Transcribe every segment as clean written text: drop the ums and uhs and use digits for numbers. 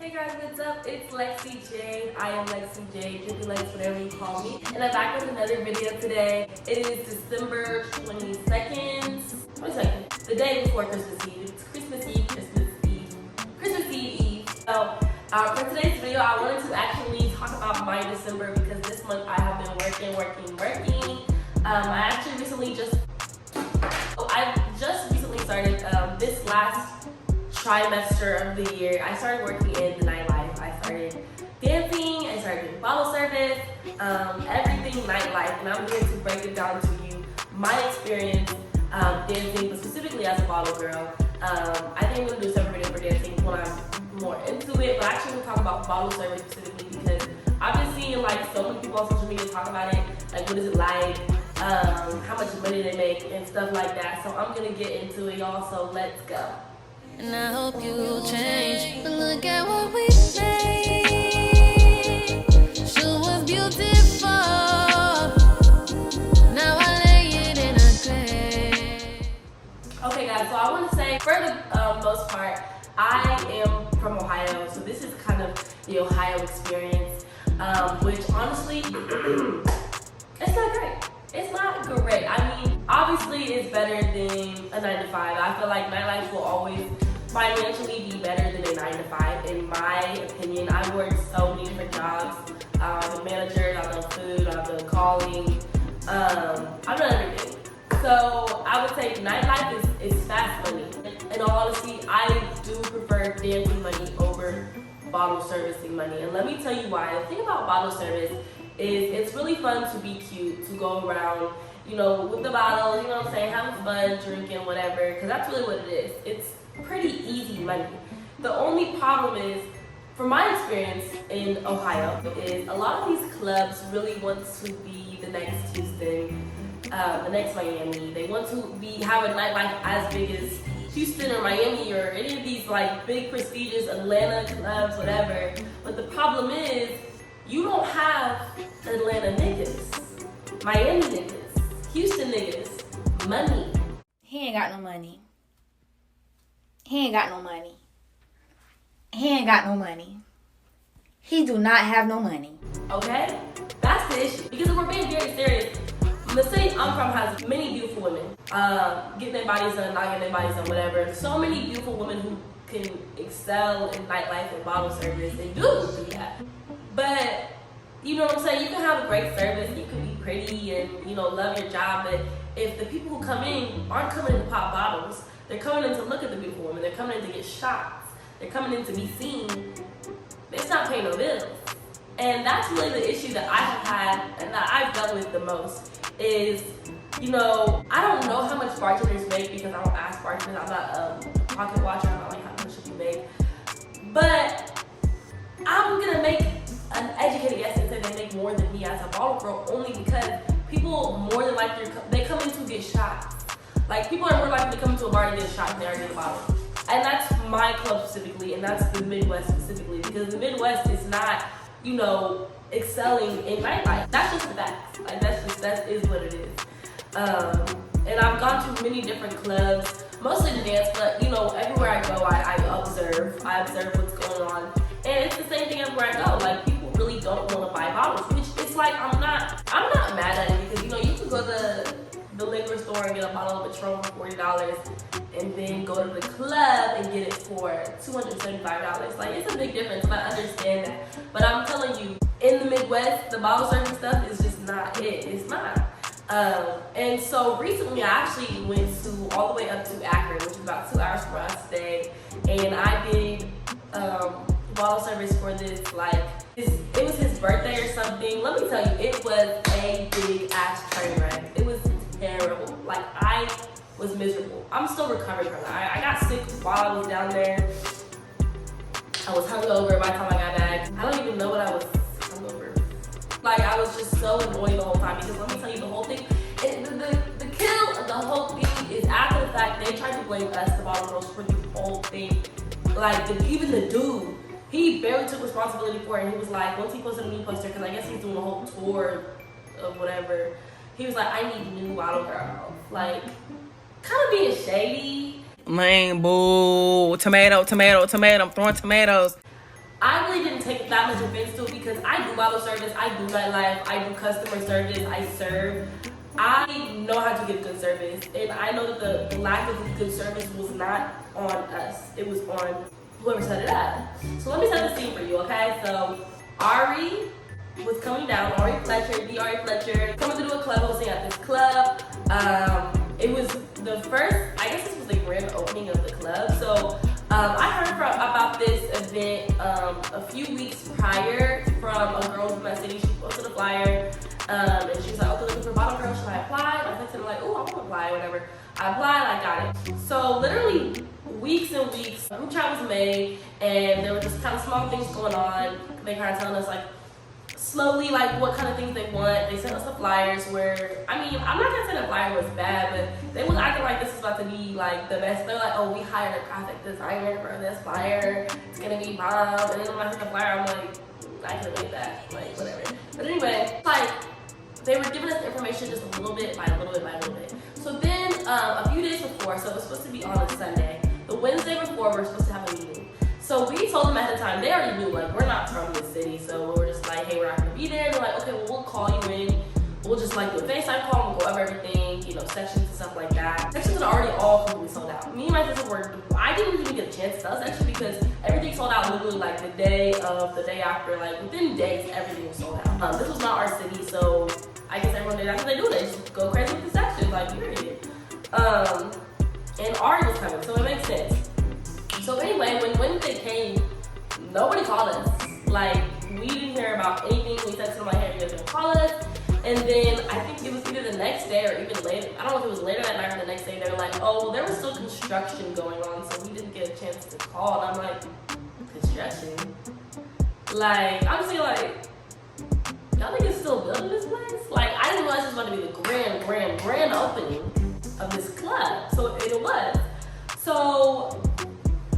Hey guys, what's up? It's Lexi J. I am Lexi J, Drippy Lex, whatever you call me. And I'm back with another video today. It is December 22nd. The day before Christmas Eve. It's Christmas Eve, Christmas Eve. So, for today's video, I wanted to actually talk about my December because this month I have been working. I just recently started this last trimester of the year. I started working in the nightlife. I started dancing, I started doing bottle service, everything nightlife, and I'm here to break it down to you, my experience dancing, but specifically as a bottle girl. I think I'm going to do a separate video for dancing when I'm more into it, but actually we'll talk about bottle service specifically because I've been seeing like so many people on social media talk about it, like what is it like, how much money they make and stuff like that. So I'm going to get into it, y'all, so let's go. And I hope you'll change. But look at what we made. Sure was beautiful. Now I lay it in a grave. Okay guys, so I want to say for the most part, I am from Ohio, so this is kind of the Ohio experience, which honestly, it's not great. It's not great. I mean, obviously it's better than a 9 to 5. I feel like nightlife will always financially be better than a 9 to 5, in my opinion. I've worked so many different jobs. I'm a manager, I've done food, I've done calling, I've done everything. So I would say nightlife is fast money. In all honesty, I do prefer dancing money over bottle servicing money. And let me tell you why. The thing about bottle service is it's really fun to be cute, to go around, you know, with the bottles, you know what I'm saying, having fun, drinking, whatever, because that's really what it is. It's pretty easy money. The only problem is, from my experience in Ohio, is a lot of these clubs really want to be the next Houston, the next Miami. They want to have a nightlife as big as Houston or Miami or any of these like big prestigious Atlanta clubs, whatever. But the problem is, you don't have Atlanta niggas, Miami niggas, Houston niggas, money. He ain't got no money. He ain't got no money. He ain't got no money. He do not have no money. Okay? That's the issue. Because if we're being very serious, the city I'm from has many beautiful women. Getting their bodies done, not getting their bodies done, whatever. So many beautiful women who can excel in nightlife and bottle service. They do that. But, you know what I'm saying? You can have a great service, you can be pretty and, you know, love your job, but if the people who come in aren't coming in to pop bottles, they're coming in to look at the beautiful women, they're coming in to get shots, they're coming in to be seen, it's not paying no bills. And that's really the issue that I have had and that I've dealt with the most is, you know, I don't know how much bartenders make because I don't ask bartenders. I'm not a pocket watcher, I'm not like how much should you make. But I'm gonna make an educated guess and say they make more than me as a bottle girl only because people more than likely, they come in to get shots. Like, people are more likely to come to a bar and get a shot than they are to get a bottle. And that's my club specifically, and that's the Midwest specifically, because the Midwest is not, you know, excelling in nightlife. That's just the facts. Like, that is what it is. And I've gone to many different clubs, mostly to dance, but, you know, everywhere I go, I observe what's going on. And it's the same thing everywhere I go. Like, people really don't want to buy bottles, which it's like, I'm not mad at it because, you know, you can go to the liquor store and get a bottle of Patron for $40 and then go to the club and get it for $275. Like, it's a big difference, and I understand that. But I'm telling you, in the Midwest, the bottle service stuff is just not it. It's not. And so recently I actually went to all the way up to Akron, which is about 2 hours from where I stay, and I did bottle service for this, like, it was his birthday or something. Let me tell you, it was a big ass train wreck. It was terrible. Like, I was miserable. I'm still recovering from that. I got sick while I was down there. I was hungover by the time I got back. I don't even know what I was hungover. Like, I was just so annoyed the whole time because let me tell you, the whole thing, the kill of the whole thing is after the fact they tried to blame us, the bottle girls, for the whole thing. Like, even the dude, he barely took responsibility for it. And he was like, once he posted a new poster, because I guess he's doing a whole tour of whatever, he was like, I need new bottle girls. Like, kind of being shady. Man, boo. Tomato. I'm throwing tomatoes. I really didn't take that much offense to it because I do bottle service, I do nightlife, I do customer service, I serve. I know how to give good service, and I know that the lack of good service was not on us. It was on whoever set it up. So let me set the scene for you, okay? So Ari was coming down, Ari Fletcher, the Ari Fletcher, coming to do a club hosting at this club. It was the first, I guess this was the grand opening of the club. So I heard about this event a few weeks prior from a girl from my city. She posted a flyer, and she was like, "Okay, looking for a bottle girl, should I apply?" I texted her like, "Oh, I want to apply," whatever. I applied, I got it. So literally weeks and weeks, a group chat was made, and there were just kind of small things going on. They kind of telling us like slowly like what kind of things they want. They sent us the flyers where, I mean, I'm not gonna say the flyer was bad, but they was acting like this is about to be like the best. They're like, "Oh, we hired a graphic designer for this flyer. It's gonna be bomb." And then when I took the flyer, I'm like, I could have made that, like whatever. But anyway, like they were giving us information just a little bit by a little bit by a little bit. So then a few days before, so it was supposed to be on a Sunday. The Wednesday before, we're supposed to have a meeting. So we told them at the time, they already knew, like, we're not from this city, so we were just like, "Hey, we're not gonna be there." And they're like, "Okay, well, we'll call you in. We'll just like do a FaceTime call, we'll go over everything, you know, sections and stuff like that." Sections are already all completely sold out. Me and my sister were, I didn't even get a chance to tell sections because everything sold out literally like the day after, like within days, everything was sold out. This was not our city, so I guess everyone did that's what they do. They just go crazy with the sections, like period. And Ari was coming, so it makes sense. So anyway, when Wednesday came, nobody called us. Like, we didn't hear about anything. We texted them like, "Hey, you guys gonna call us?" And then I think it was either the next day or even later. I don't know if it was later that night or the next day. They were like, "Oh, well, there was still construction going on, so we didn't get a chance to call." And I'm like, "Construction?" Like, I'm just like, y'all niggas still building this place? Like, I didn't realize it was going to be the grand opening of this club. So it was. So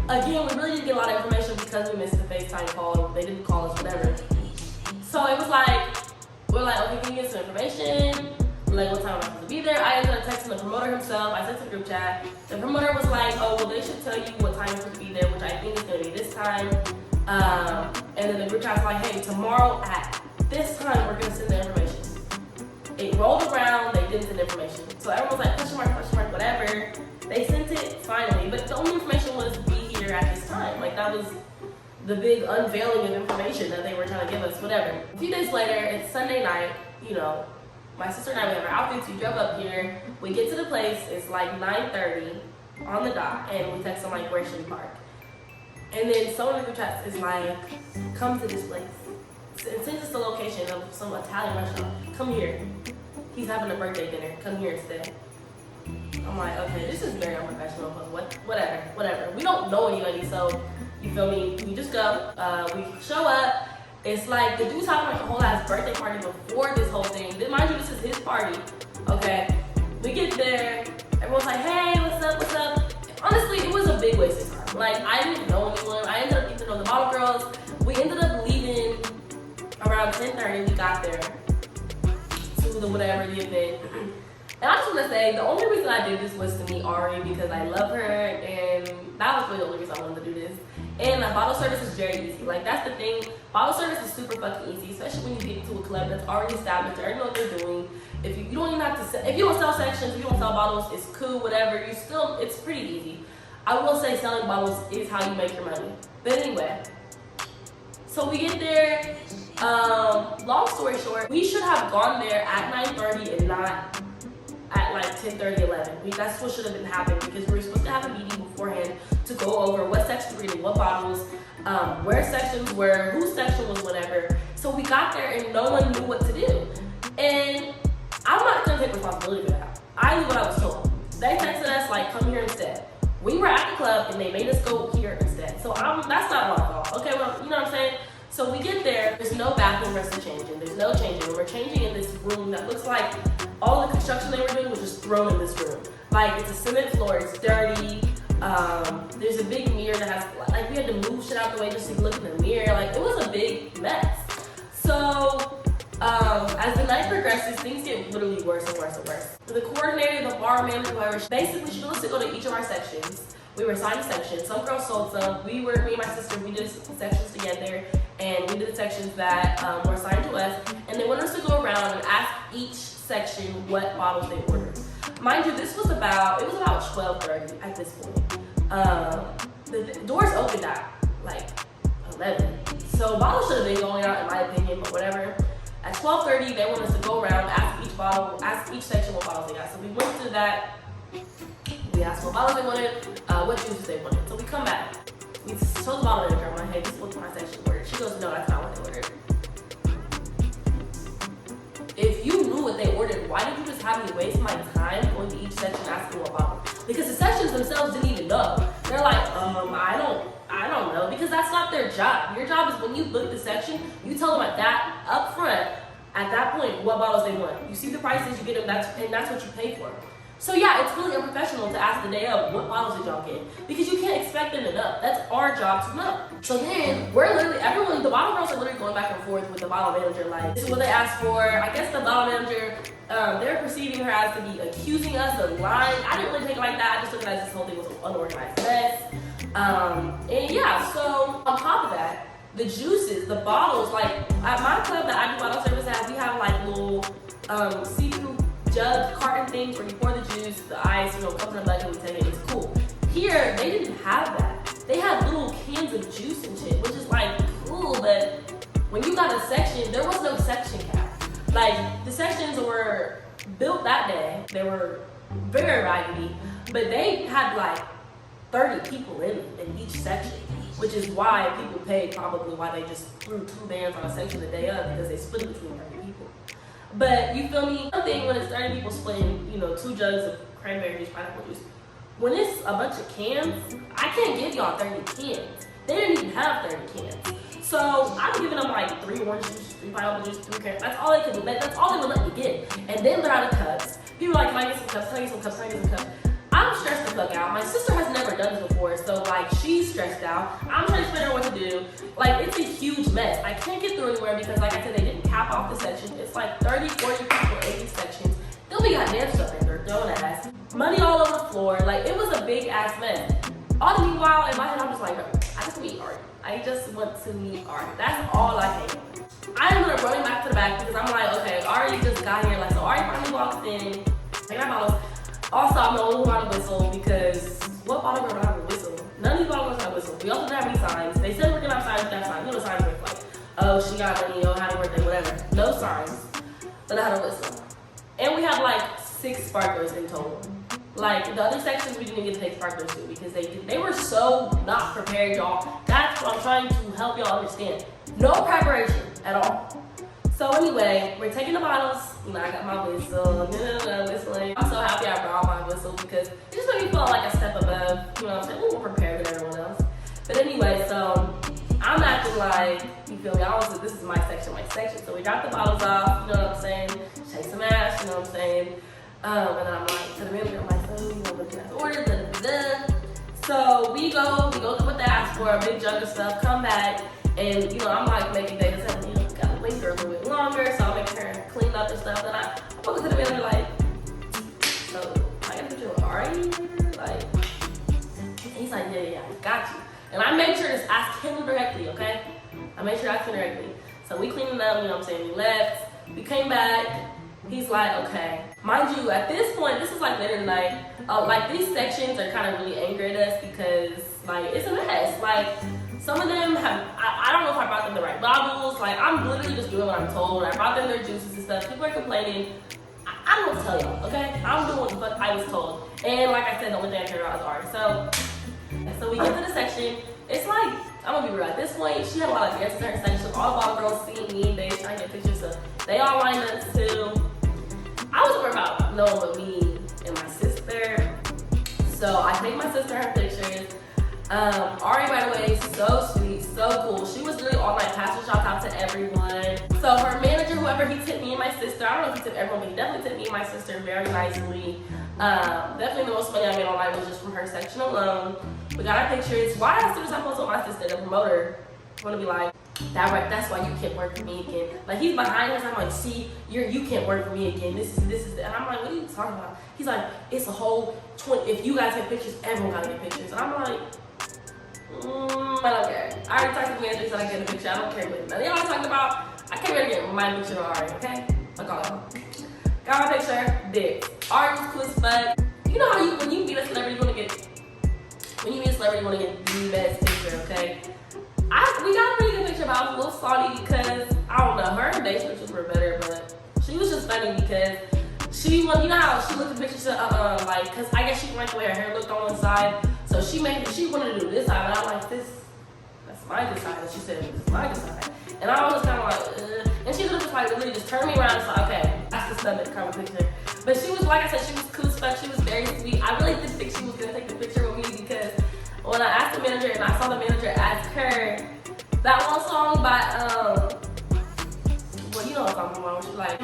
again, we really didn't get a lot of information because we missed the FaceTime call. They didn't call us, whatever. So it was like, we're like, "Okay, can you get some information? Like, what time am I supposed to be there?" I ended up texting the promoter himself. I sent to the group chat. The promoter was like, "Oh, well, they should tell you what time you're supposed to be there," which I think is going to be this time. And then the group chat was like, "Hey, tomorrow at this time, we're going to send the information." It rolled around, they didn't send information. So everyone was like, question mark, whatever. They sent it finally, but the only information was be here at this time. Like, that was the big unveiling of information that they were trying to give us, whatever. A few days later, it's Sunday night, you know, my sister and I, we have our outfits, we drove up here, we get to the place, it's like 9:30 on the dot, and we text them like, "Where should we park?" And then someone in the group chat is like, "Come to this place." And since it's the location of some Italian restaurant, "Come here. He's having a birthday dinner. Come here instead." I'm like, okay, this is very unprofessional, but whatever. We don't know anybody, so you feel me? We just go. We show up. It's like the dude's having like a whole ass birthday party before this whole thing. Then mind you, this is his party. Okay. We get there. Everyone's like, "Hey, what's up?" Honestly, it was a big waste of time. Like, I didn't know anyone. I ended up getting to know the bottle girls. We ended up leaving around 10:30. We got there to the event. And I just want to say, the only reason I did this was to meet Ari because I love her, and that was really the only reason I wanted to do this. And bottle service is very easy. Like, that's the thing. Bottle service is super fucking easy, especially when you get into a club that's already established. You already know what they're doing. If you don't even have to sell, if you don't sell sections, if you don't sell bottles, it's cool, whatever. It's pretty easy. I will say selling bottles is how you make your money. But anyway, so we get there. Long story short, we should have gone there at 9:30 and not at like 10:30, 11. That's what should have been happening because we were supposed to have a meeting beforehand to go over what section we're reading, what bottles, where sections were, whose section was whatever. So we got there and no one knew what to do. And I'm not gonna take responsibility for that. I knew what I was told. They texted us like, "Come here instead." We were at the club and they made us go here instead. So that's not my fault. Okay, well, you know what I'm saying? So we get there, there's no bathroom for us to change in. There's no changing room. We're changing in this room that looks like all the construction they were doing was just thrown in this room. Like, it's a cement floor, it's dirty. There's a big mirror that has, like, we had to move shit out the way just to look in the mirror. Like, it was a big mess. So, as the night progresses, things get literally worse and worse and worse. The coordinator, the bar manager, whoever, basically she wants to go to each of our sections, We were assigned a section. Some girls sold some. Me and my sister, we did sections together, and we did the sections that were assigned to us. And they wanted us to go around and ask each section what bottles they ordered. Mind you, it was about 12:30 at this point. The doors opened at like 11. So bottles should have been going out in my opinion, but whatever. At 12:30, they wanted us to go around, ask each section what bottles they got. So we went to that. We asked what bottles they wanted, what juices they wanted. So we come back. We told the bottle manager, I'm like, hey, this is what my section ordered. She goes, no, that's not what they ordered. If you knew what they ordered, why did you just have me waste my time going to each section asking what bottle? Because the sections themselves didn't even know. They're like, I don't know, because that's not their job. Your job is when you book the section, you tell them at that point what bottles they want. You see the prices, you get them, and that's what you pay for. So yeah, it's really unprofessional to ask the day of what bottles did y'all get, because you can't expect them to know. That's our job to know. So then the bottle girls are literally going back and forth with the bottle manager, like, this is what they asked for. I guess the bottle manager, they're perceiving her as to be accusing us of lying. I didn't really take it like that. I just looked at it as this whole thing was an unorganized mess. And yeah, so on top of that, the juices, the bottles, like at my club that I do bottle service at, we have like little see-through jug carton things where you pour the juice, the ice, comes in a bucket, we take it, it's cool. Here, they didn't have that. They had little cans of juice and shit, which is like cool, but when you got a section, there was no section cap. Like, the sections were built that day, they were very raggedy, but they had like 30 people in each section, which is why people paid probably why they just threw 2 bands on a section the day of, because they split it between 30 people. But you feel me? One thing when it's 30 people splitting, 2 jugs of cranberry juice, pineapple juice, when it's a bunch of cans, I can't give y'all 30 cans. They didn't even have 30 cans. So I'm giving them like 3 orange juice, 3 pineapple juice, 3 cans. That's all they could do. That's all they would let me get. And then they're out of cups. People are like, can I get some cups? Can I get some cups? Can I get some cups? I'm stressed the fuck out. My sister has never done this before, so like she's stressed out. I'm trying to explain her what to do. Like, it's a huge mess. I can't get through anywhere because, like I said, they didn't cap off the section. It's like 30, 40 people in these sections. They'll be goddamn stuff in there, throwing ass. Money all over the floor. Like, it was a big ass mess. All the meanwhile, in my head, I'm just like, I just meet Ari. I just want to meet Ari. That's all I came on. I'm gonna run back to the back because I'm like, okay, Ari just got here. Like, so Ari finally walks in. I got bottles. Also, I'm the only one without a whistle because what bottle girl don't have a whistle? None of these bottle girls have a whistle. We also didn't have any signs. They said we're gonna have signs, we got signs. You know the signs were like, oh, she got money, happy birthday, whatever. No signs, but I had a whistle. And we have like 6 sparklers in total. Like, the other sections we didn't get to take sparklers to because they were so not prepared, y'all. That's what I'm trying to help y'all understand. No preparation at all. So anyway, we're taking the bottles. I got my whistle, whistling. I'm so happy I brought my whistle because it just made me feel like a step above, what I'm saying, a little more prepared than everyone else. But anyway, so I'm acting like, you feel me, this is my section. So we got the bottles off, you know what I'm saying, shake some ass, you know what I'm saying. And then I'm like, to the manager, I'm like, so, what you guys ordered, So we go to what they asked for, a big jug of stuff, come back, and, I'm like making data sets, gotta linger a little bit longer, so I'll make her clean up and stuff. And I walk to the manager like, so I gotta put you with Ari? Like, and he's like, yeah, got you. And I made sure to ask him directly, okay? I made sure to ask him directly. So we cleaned up, we left, we came back. He's like, okay. Mind you, at this point, this is like later in the night, like these sections are kind of really angry at us because like it's a mess. Like, some of them have, I don't know if I brought them the right bottles. Like, I'm literally just doing what I'm told. I brought them their juices and stuff. People are complaining. I don't know what to tell y'all, okay? I'm doing what the fuck I was told. And like I said, the only thing I care about is Ari. So we get to the section. It's like, I'm gonna be real. At this point, she had a lot of guests in her section. All the bottle girls seeing me. They trying to get pictures. So they all lined up too. I was worried about knowing what me and my sister. So I take my sister her pictures. Ari, by the way, so sweet, so cool. She was really all night passion. Shout out to everyone. So her manager, whoever, he tipped me and my sister. I don't know if he tipped everyone, but he definitely tipped me and my sister very nicely. Definitely the most money I made all night was just from her section alone. We got our pictures. Why as soon as I posted my sister, the promoter, want to be like, that's why you can't work for me again. Like, he's behind us. I'm like, see, you can't work for me again. This is, and I'm like, what are you talking about? He's like, it's a whole if you guys take pictures, everyone gotta get pictures. And I'm like, I don't care. I already talked to the manager, said I get a picture. I don't care what none of y'all talking about. I can't really get my picture with Ari, okay? I got it. Got my picture, did. Ari was cool as fuck. You know how when you meet a celebrity, you wanna get the best picture, okay? We got a really good picture, but I was a little salty because, I don't know, her and Dave's pictures were better, but she was just funny because you know how she looked at pictures, like, because I guess she didn't like the way her hair looked on one side, so she wanted to do this side, and I'm like, that's my good side, and she said, this is my good side, and I was kind of like, and she just like really just turned me around and said, okay, that's the stomach cover picture, but she was, like I said, she was cool as fuck, she was very sweet. I really didn't think she was going to take the picture with me because when I asked the manager and I saw the manager ask her, that one song by, well, you know what I'm talking about, she's like,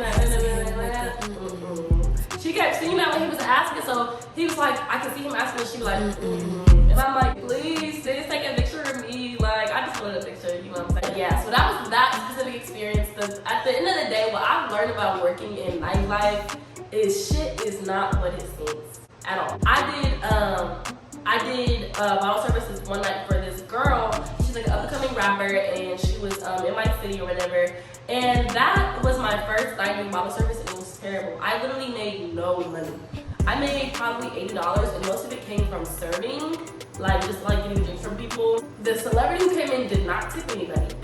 she kept singing that when he was asking, so he was like, I could see him asking, and she was like, and I'm like, please, sis, take a picture of me, like, I just wanted a picture, you know what I'm saying? Yeah, so that was that specific experience. At the end of the day, what I've learned about working in nightlife is shit is not what it seems at all. I did bottle services one night for this girl. She's like an up-and-coming rapper, and she was in my city or whatever. And that was my first night doing bottle service, and it was terrible. I literally made no money. I made probably $80, and most of it came from serving, like just like getting drinks from people. The celebrity who came in did not tip anybody.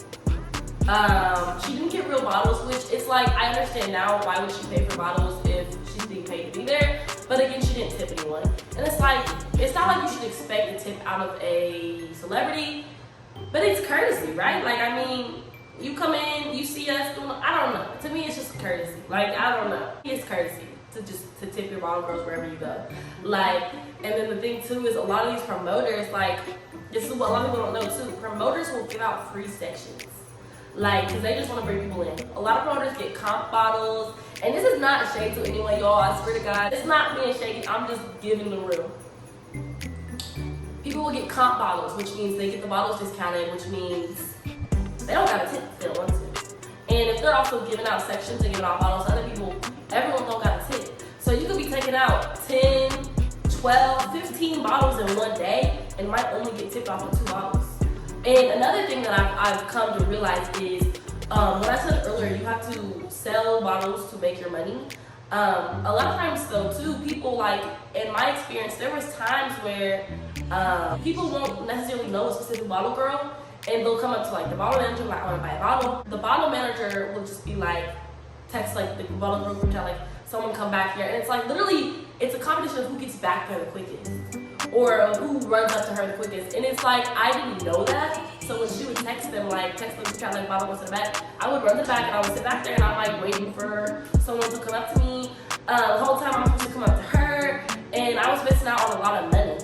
She didn't get real bottles, which it's like, I understand now why would she pay for bottles if she's being paid to be there, but again, she didn't tip anyone. And it's like, it's not like you should expect a tip out of a celebrity, but it's courtesy, right? Like, I mean, you come in, you see us doing, I don't know. To me, it's just courtesy. Like, I don't know. It's courtesy to tip your bottle girls wherever you go. Like, and then the thing too is a lot of these promoters, like, this is what a lot of people don't know too, promoters will give out free sections. Like, because they just want to bring people in. A lot of promoters get comp bottles, and this is not shade to anyone, y'all, I swear to God. It's not being shady, I'm just giving the real. People will get comp bottles, which means they get the bottles discounted, which means they don't got a tip if they don't want to. And if they're also giving out sections and giving out bottles to other people, everyone don't got a tip. So you could be taking out 10, 12, 15 bottles in one day and might only get tipped off of 2 bottles. And another thing that I've come to realize is, when I said earlier, you have to sell bottles to make your money. A lot of times though too, people, like, in my experience, there was times where people won't necessarily know a specific bottle girl, and they'll come up to like the bottle manager, like, I want to buy a bottle. The bottle manager will just be like, text like the bottle girl group chat, like, someone come back here, and it's like literally, it's a competition of who gets back there the quickest, or who runs up to her the quickest. And it's like, I didn't know that, so when she would text them like bottle goes to the back, I would run to the back and I would sit back there and I'm like waiting for someone to come up to me. The whole time I'm supposed to come up to her, and I was missing out on a lot of money.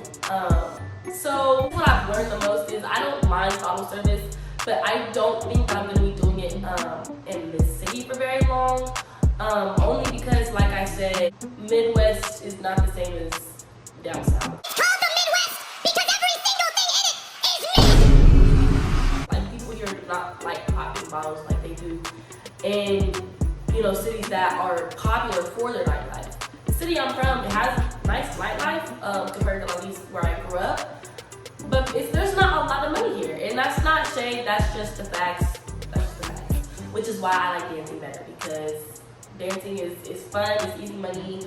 So what I've learned the most is I don't mind bottle service, but I don't think I'm going to be doing it in this city for very long. Only because, like I said, Midwest is not the same as down south. It's called the Midwest because every single thing in it is me. Like, people here do not like popping bottles like they do in, you know, cities that are popular for their nightlife. The city I'm from, it has nice nightlife compared to at least where I grew up, but there's not a lot of money here, and that's not shade. That's just the facts. That's just the facts. Which is why I like dancing better, because dancing is fun, it's easy money,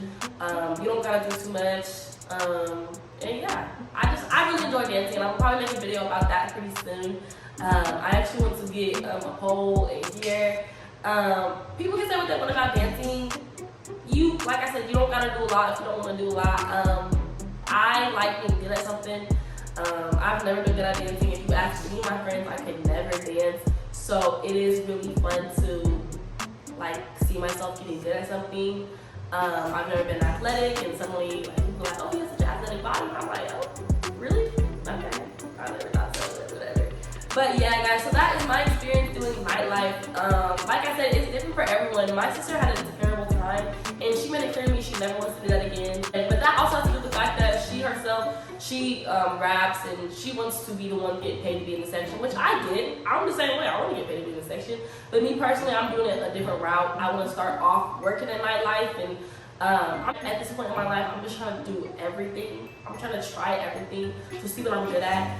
you don't gotta do too much, and yeah, I really enjoy dancing, and I'll probably make a video about that pretty soon. I actually want to get a pole in here. People can say what they want about dancing. You, like I said, you don't gotta do a lot if you don't wanna do a lot. I like being good at something. I've never been good at dancing. If you ask me and my friends, I could never dance, so it is really fun to like see myself getting good at something. I've never been athletic, and suddenly like, people are like, oh, you have such an athletic body. I'm like, oh, really? Okay. I never thought so, whatever. But yeah, guys, so that is my experience doing nightlife. Like I said, it's different for everyone. My sister had a terrible time, and she made it clear to me she never wants to do that again. But that also has to do with the fact that she herself, she raps, and she wants to be the one getting paid to be in the section, which I get. I'm the same way. I want to get paid to be in the section. But me personally, I'm doing it a different route. I want to start off working at nightlife and I'm at this point in my life, I'm just trying to do everything. I'm trying to try everything to see what I'm good at,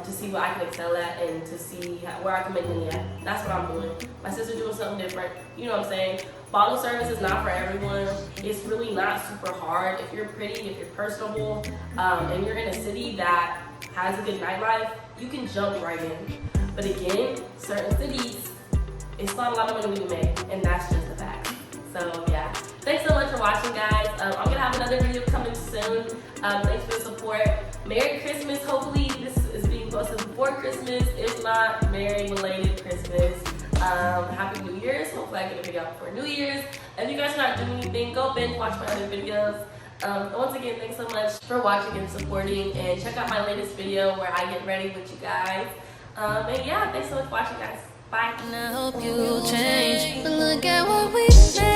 to see what I can excel at, and to see where I can make money at. That's what I'm doing. My sister's doing something different. You know what I'm saying? Bottle service is not for everyone. It's really not super hard. If you're pretty, if you're personable, and you're in a city that has a good nightlife, you can jump right in. But again, certain cities, it's not a lot of money to make, and that's just a fact. So yeah, thanks so much for watching, guys. I'm gonna have another video coming soon. Thanks for the support. Merry Christmas. Hopefully this is being posted before Christmas. If not, Merry belated Christmas. Happy New Year's. Hopefully I get a video out before New Year's. If you guys are not doing anything, go binge watch my other videos. Once again, thanks so much for watching and supporting, and check out my latest video where I get ready with you guys. And yeah, thanks so much for watching, guys. Bye. And I hope you change. But look at what we made.